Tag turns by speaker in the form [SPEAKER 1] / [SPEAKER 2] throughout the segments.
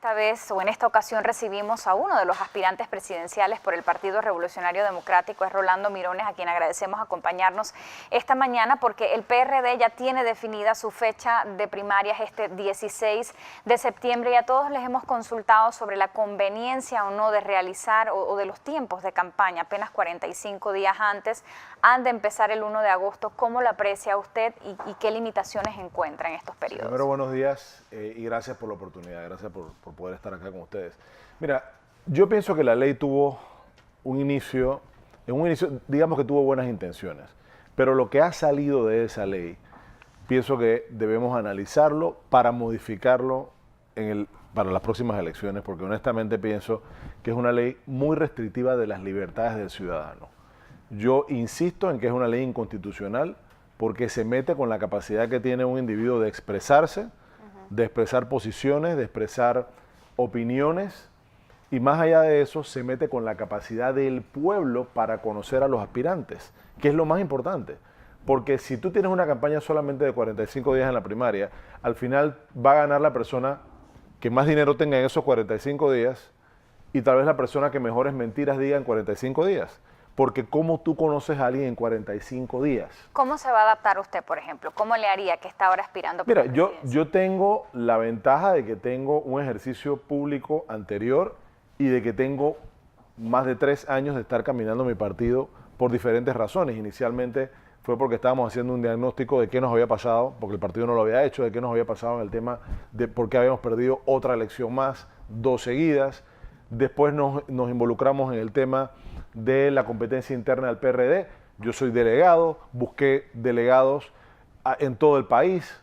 [SPEAKER 1] esta vez o en esta ocasión recibimos a uno de los aspirantes presidenciales por el Partido Revolucionario Democrático, es Rolando Mirones, a quien agradecemos acompañarnos esta mañana porque el PRD ya tiene definida su fecha de primarias este 16 de septiembre y a todos les hemos consultado sobre la conveniencia o no de realizar o de los tiempos de campaña, apenas 45 días antes, han de empezar el 1 de agosto. ¿Cómo lo aprecia usted y qué limitaciones encuentra en estos periodos?
[SPEAKER 2] Primero, buenos días y gracias por la oportunidad, gracias por poder estar acá con ustedes. Mira, yo pienso que la ley tuvo un inicio, digamos que tuvo buenas intenciones, pero lo que ha salido de esa ley, pienso que debemos analizarlo para modificarlo para las próximas elecciones, porque honestamente pienso que es una ley muy restrictiva de las libertades del ciudadano. Yo insisto en que es una ley inconstitucional porque se mete con la capacidad que tiene un individuo de expresarse, de expresar posiciones, de expresar opiniones, y más allá de eso se mete con la capacidad del pueblo para conocer a los aspirantes, que es lo más importante. Porque si tú tienes una campaña solamente de 45 días en la primaria, al final va a ganar la persona que más dinero tenga en esos 45 días y tal vez la persona que mejores mentiras diga en 45 días. Porque ¿cómo tú conoces a alguien en 45 días?
[SPEAKER 1] ¿Cómo se va a adaptar usted, por ejemplo? ¿Cómo le haría que está ahora aspirando por la presidencia?
[SPEAKER 2] Yo tengo la ventaja de que tengo un ejercicio público anterior y de que tengo más de 3 años de estar caminando mi partido por diferentes razones. Inicialmente fue porque estábamos haciendo un diagnóstico de qué nos había pasado, porque el partido no lo había hecho, de qué nos había pasado en el tema de por qué habíamos perdido otra elección más, 2 seguidas. Después nos involucramos en el tema de la competencia interna del PRD. Yo soy delegado, busqué delegados en todo el país,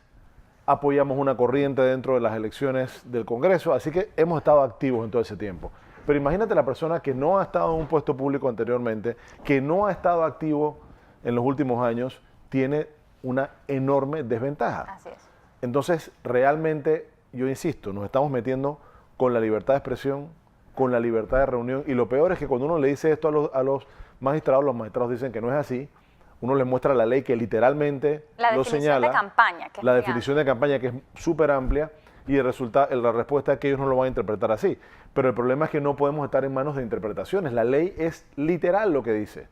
[SPEAKER 2] apoyamos una corriente dentro de las elecciones del Congreso, así que hemos estado activos en todo ese tiempo. Pero imagínate la persona que no ha estado en un puesto público anteriormente, que no ha estado activo en los últimos años, tiene una enorme desventaja.
[SPEAKER 1] Así es.
[SPEAKER 2] Entonces, realmente, yo insisto, nos estamos metiendo con la libertad de expresión, con la libertad de reunión, y lo peor es que cuando uno le dice esto a los magistrados dicen que no es así, uno les muestra la ley que literalmente lo señala.
[SPEAKER 1] La definición de campaña. Que
[SPEAKER 2] la definición de campaña, que es súper amplia, y la respuesta es que ellos no lo van a interpretar así. Pero el problema es que no podemos estar en manos de interpretaciones. La ley es literal lo que dice.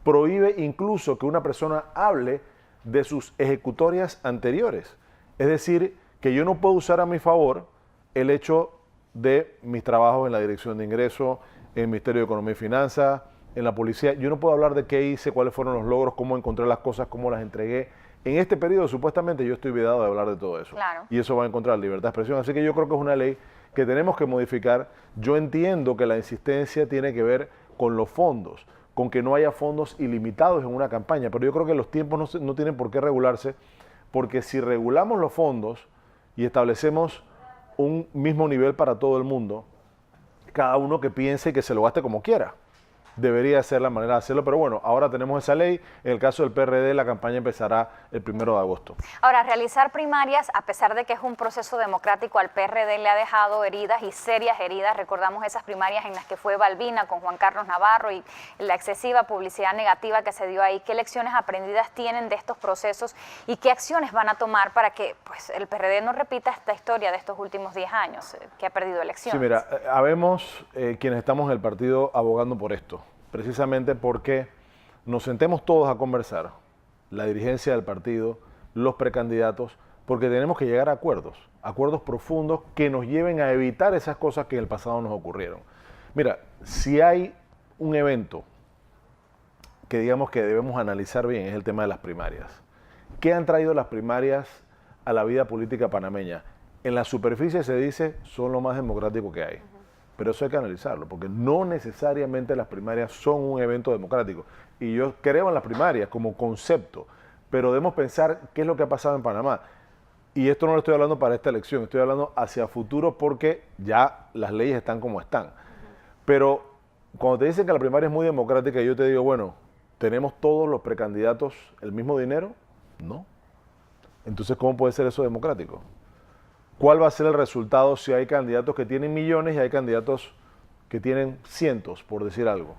[SPEAKER 2] Prohíbe incluso que una persona hable de sus ejecutorias anteriores. Es decir, que yo no puedo usar a mi favor el hecho de mis trabajos en la Dirección de Ingreso, en el Ministerio de Economía y Finanzas, en la policía. Yo no puedo hablar de qué hice, cuáles fueron los logros, cómo encontré las cosas, cómo las entregué. En este periodo, supuestamente, yo estoy vedado de hablar de todo eso.
[SPEAKER 1] Claro.
[SPEAKER 2] Y eso va en contra de la libertad de expresión. Así que yo creo que es una ley que tenemos que modificar. Yo entiendo que la insistencia tiene que ver con los fondos, con que no haya fondos ilimitados en una campaña, pero yo creo que los tiempos no tienen por qué regularse, porque si regulamos los fondos y establecemos un mismo nivel para todo el mundo, cada uno que piense y que se lo gaste como quiera. Debería ser la manera de hacerlo, pero bueno, ahora tenemos esa ley. En el caso del PRD, la campaña empezará el 1 de agosto.
[SPEAKER 1] Ahora, realizar primarias, a pesar de que es un proceso democrático, al PRD le ha dejado heridas y serias heridas. Recordamos esas primarias en las que fue Balbina con Juan Carlos Navarro y la excesiva publicidad negativa que se dio ahí. ¿Qué lecciones aprendidas tienen de estos procesos y qué acciones van a tomar para que el PRD no repita esta historia de estos últimos 10 años, que ha perdido elecciones?
[SPEAKER 2] Sí, mira, habemos quienes estamos en el partido abogando por esto, precisamente porque nos sentemos todos a conversar, la dirigencia del partido, los precandidatos, porque tenemos que llegar a acuerdos profundos que nos lleven a evitar esas cosas que en el pasado nos ocurrieron. Mira, si hay un evento que digamos que debemos analizar bien, es el tema de las primarias. ¿Qué han traído las primarias a la vida política panameña? En la superficie se dice, son lo más democrático que hay. Pero eso hay que analizarlo, porque no necesariamente las primarias son un evento democrático. Y yo creo en las primarias como concepto, pero debemos pensar qué es lo que ha pasado en Panamá. Y esto no lo estoy hablando para esta elección, estoy hablando hacia futuro porque ya las leyes están como están. Pero cuando te dicen que la primaria es muy democrática, yo te digo, bueno, ¿tenemos todos los precandidatos el mismo dinero? No. Entonces, ¿cómo puede ser eso democrático? ¿Cuál va a ser el resultado si hay candidatos que tienen millones y hay candidatos que tienen cientos, por decir algo?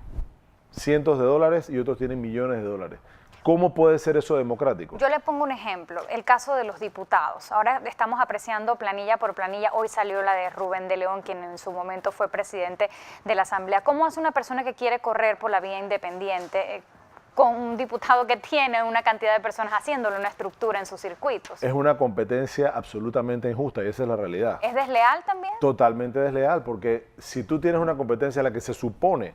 [SPEAKER 2] Cientos de dólares y otros tienen millones de dólares. ¿Cómo puede ser eso democrático?
[SPEAKER 1] Yo le pongo un ejemplo, el caso de los diputados. Ahora estamos apreciando planilla por planilla. Hoy salió la de Rubén de León, quien en su momento fue presidente de la Asamblea. ¿Cómo hace una persona que quiere correr por la vía independiente con un diputado que tiene una cantidad de personas haciéndole una estructura en sus circuitos?
[SPEAKER 2] Es una competencia absolutamente injusta y esa es la realidad.
[SPEAKER 1] ¿Es desleal también?
[SPEAKER 2] Totalmente desleal, porque si tú tienes una competencia en la que se supone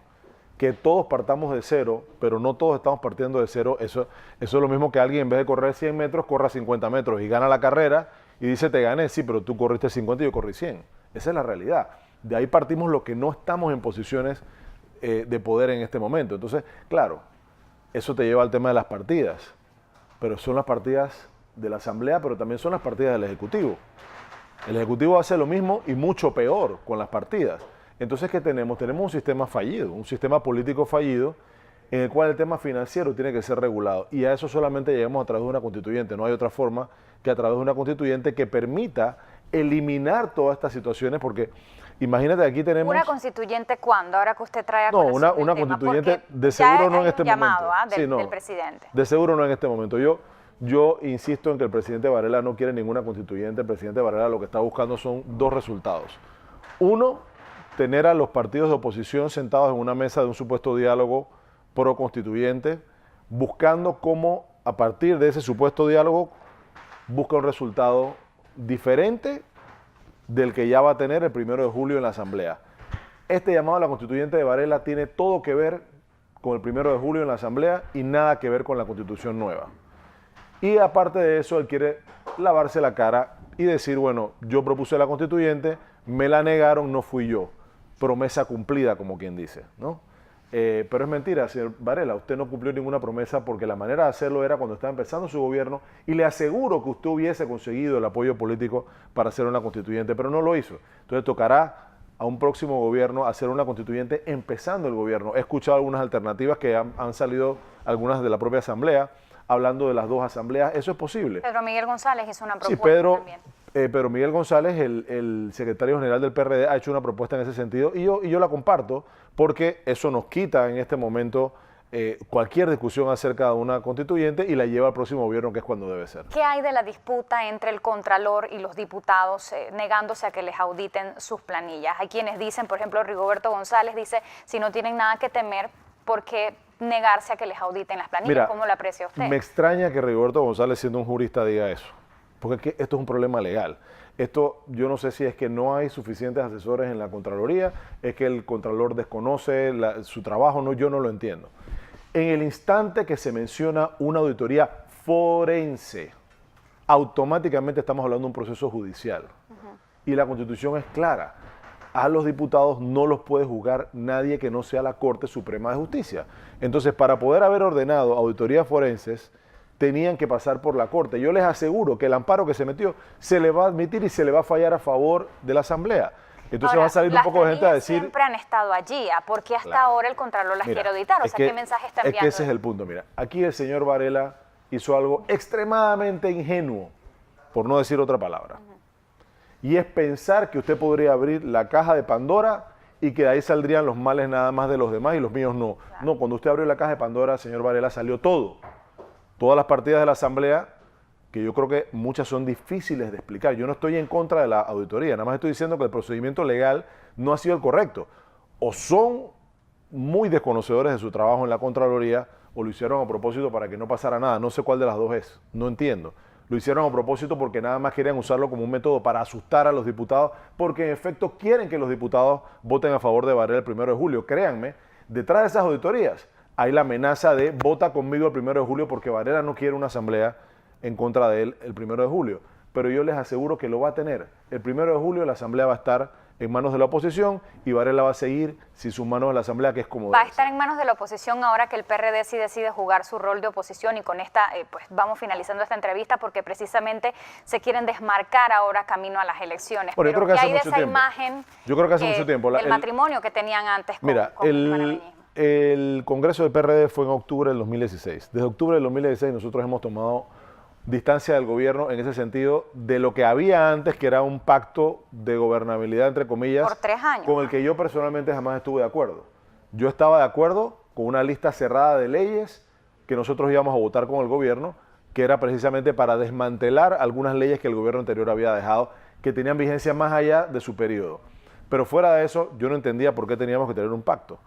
[SPEAKER 2] que todos partamos de cero, pero no todos estamos partiendo de cero, eso es lo mismo que alguien en vez de correr 100 metros, corra 50 metros y gana la carrera y dice, te gané, sí, pero tú corriste 50 y yo corrí 100. Esa es la realidad. De ahí partimos los que no estamos en posiciones de poder en este momento. Entonces, claro, eso te lleva al tema de las partidas, pero son las partidas de la Asamblea, pero también son las partidas del Ejecutivo. El Ejecutivo hace lo mismo y mucho peor con las partidas. Entonces, ¿qué tenemos? Tenemos un sistema fallido, un sistema político fallido en el cual el tema financiero tiene que ser regulado. Y a eso solamente llegamos a través de una constituyente. No hay otra forma que a través de una constituyente que permita eliminar todas estas situaciones, porque imagínate, aquí tenemos...
[SPEAKER 1] ¿Una constituyente cuándo? Ahora que usted trae a
[SPEAKER 2] No,
[SPEAKER 1] colación
[SPEAKER 2] una
[SPEAKER 1] el tema,
[SPEAKER 2] constituyente
[SPEAKER 1] porque
[SPEAKER 2] de seguro
[SPEAKER 1] ya
[SPEAKER 2] no en
[SPEAKER 1] hay
[SPEAKER 2] este
[SPEAKER 1] un llamado,
[SPEAKER 2] momento. Sí, no,
[SPEAKER 1] del presidente.
[SPEAKER 2] De seguro no en este momento. Yo insisto en que el presidente Varela no quiere ninguna constituyente. El presidente Varela lo que está buscando son dos resultados. Uno, tener a los partidos de oposición sentados en una mesa de un supuesto diálogo pro-constituyente, buscando cómo, a partir de ese supuesto diálogo, busca un resultado diferente del que ya va a tener el 1 de julio en la Asamblea. Este llamado a la constituyente de Varela tiene todo que ver con el 1 de julio en la Asamblea y nada que ver con la Constitución nueva. Y aparte de eso, él quiere lavarse la cara y decir, bueno, yo propuse la constituyente, me la negaron, no fui yo. Promesa cumplida, como quien dice, ¿no? Pero es mentira, señor Varela, usted no cumplió ninguna promesa porque la manera de hacerlo era cuando estaba empezando su gobierno y le aseguro que usted hubiese conseguido el apoyo político para hacer una constituyente, pero no lo hizo. Entonces tocará a un próximo gobierno hacer una constituyente empezando el gobierno. He escuchado algunas alternativas que han salido, algunas de la propia Asamblea, hablando de las dos asambleas. Eso es posible.
[SPEAKER 1] Pedro Miguel González hizo una propuesta
[SPEAKER 2] también.
[SPEAKER 1] también.
[SPEAKER 2] Pedro Miguel González, el secretario general del PRD, ha hecho una propuesta en ese sentido y yo la comparto porque eso nos quita en este momento cualquier discusión acerca de una constituyente y la lleva al próximo gobierno, que es cuando debe ser.
[SPEAKER 1] ¿Qué hay de la disputa entre el Contralor y los diputados negándose a que les auditen sus planillas? Hay quienes dicen, por ejemplo, Rigoberto González dice, si no tienen nada que temer, ¿por qué negarse a que les auditen las planillas?
[SPEAKER 2] Mira,
[SPEAKER 1] ¿cómo lo aprecia usted?
[SPEAKER 2] Me extraña que Rigoberto González, siendo un jurista, diga eso. Porque es que esto es un problema legal. Esto, yo no sé si es que no hay suficientes asesores en la Contraloría, es que el Contralor desconoce su trabajo, no, yo no lo entiendo. En el instante que se menciona una auditoría forense, automáticamente estamos hablando de un proceso judicial. Y la Constitución es clara. A los diputados no los puede juzgar nadie que no sea la Corte Suprema de Justicia. Entonces, para poder haber ordenado auditorías forenses, tenían que pasar por la Corte. Yo les aseguro que el amparo que se metió se le va a admitir y se le va a fallar a favor de la Asamblea. Entonces
[SPEAKER 1] ahora,
[SPEAKER 2] va a salir un poco de gente a decir...
[SPEAKER 1] siempre han estado allí, ¿por qué hasta ahora el Contralor las quiere auditar? O sea, ¿qué mensaje está enviando?
[SPEAKER 2] Es que ese es el punto, mira. Aquí el señor Varela hizo algo extremadamente ingenuo, por no decir otra palabra. Y es pensar que usted podría abrir la caja de Pandora y que de ahí saldrían los males nada más de los demás y los míos no. Claro. No, cuando usted abrió la caja de Pandora, señor Varela, salió todo. Todas las partidas de la Asamblea, que yo creo que muchas son difíciles de explicar. Yo no estoy en contra de la auditoría, nada más estoy diciendo que el procedimiento legal no ha sido el correcto. O son muy desconocedores de su trabajo en la Contraloría, o lo hicieron a propósito para que no pasara nada. No sé cuál de las dos es, no entiendo. Lo hicieron a propósito porque nada más querían usarlo como un método para asustar a los diputados, porque en efecto quieren que los diputados voten a favor de Varela el 1 de julio. Créanme, detrás de esas auditorías hay la amenaza de vota conmigo el 1 de julio porque Varela no quiere una asamblea en contra de él el 1 de julio. Pero yo les aseguro que lo va a tener. El 1 de julio la asamblea va a estar en manos de la oposición y Varela va a seguir sin sus manos en la asamblea, que es como
[SPEAKER 1] va a estar en manos de la oposición ahora que el PRD sí decide jugar su rol de oposición, y con esta pues vamos finalizando esta entrevista porque precisamente se quieren desmarcar ahora camino a las elecciones.
[SPEAKER 2] Bueno,
[SPEAKER 1] pero
[SPEAKER 2] yo creo que
[SPEAKER 1] ¿qué hay de
[SPEAKER 2] hace
[SPEAKER 1] esa
[SPEAKER 2] mucho tiempo.
[SPEAKER 1] imagen?
[SPEAKER 2] Yo creo que hace mucho tiempo.
[SPEAKER 1] El matrimonio que tenían antes con,
[SPEAKER 2] mira,
[SPEAKER 1] con el panameñismo.
[SPEAKER 2] El Congreso del PRD fue en octubre del 2016. Desde octubre del 2016 nosotros hemos tomado distancia del gobierno en ese sentido de lo que había antes, que era un pacto de gobernabilidad, entre comillas,
[SPEAKER 1] por 3 años,
[SPEAKER 2] con el que yo personalmente jamás estuve de acuerdo. Yo estaba de acuerdo con una lista cerrada de leyes, que nosotros íbamos a votar con el gobierno, que era precisamente para desmantelar algunas leyes que el gobierno anterior había dejado, que tenían vigencia más allá de su periodo. Pero fuera de eso, yo no entendía por qué teníamos que tener un pacto.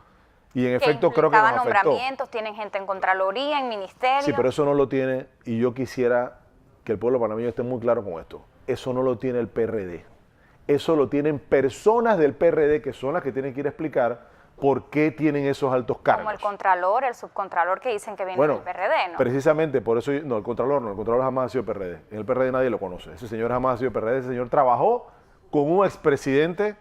[SPEAKER 2] Y en efecto creo que nos afectó.
[SPEAKER 1] Nombramientos, tienen gente en Contraloría, en Ministerio.
[SPEAKER 2] Sí, pero eso no lo tiene, y yo quisiera que el pueblo panameño esté muy claro con esto. Eso no lo tiene el PRD. Eso lo tienen personas del PRD que son las que tienen que ir a explicar por qué tienen esos altos cargos.
[SPEAKER 1] Como el Contralor, el Subcontralor que dicen que viene del PRD, ¿no?
[SPEAKER 2] Precisamente por eso, no, el Contralor jamás ha sido PRD. En el PRD nadie lo conoce. Ese señor jamás ha sido PRD, ese señor trabajó con un expresidente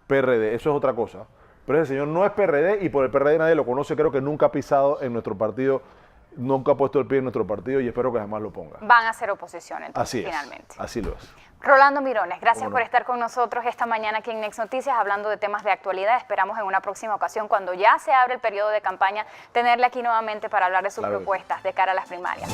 [SPEAKER 2] PRD, eso es otra cosa. Pero ese señor no es PRD y por el PRD nadie lo conoce, creo que nunca ha pisado en nuestro partido, nunca ha puesto el pie en nuestro partido y espero que jamás lo ponga.
[SPEAKER 1] Van a ser oposición entonces,
[SPEAKER 2] así es,
[SPEAKER 1] finalmente.
[SPEAKER 2] Así lo es.
[SPEAKER 1] Rolando Mirones, gracias por estar con nosotros esta mañana aquí en Next Noticias hablando de temas de actualidad. Esperamos en una próxima ocasión, cuando ya se abre el periodo de campaña, tenerle aquí nuevamente para hablar de sus propuestas de cara a las primarias.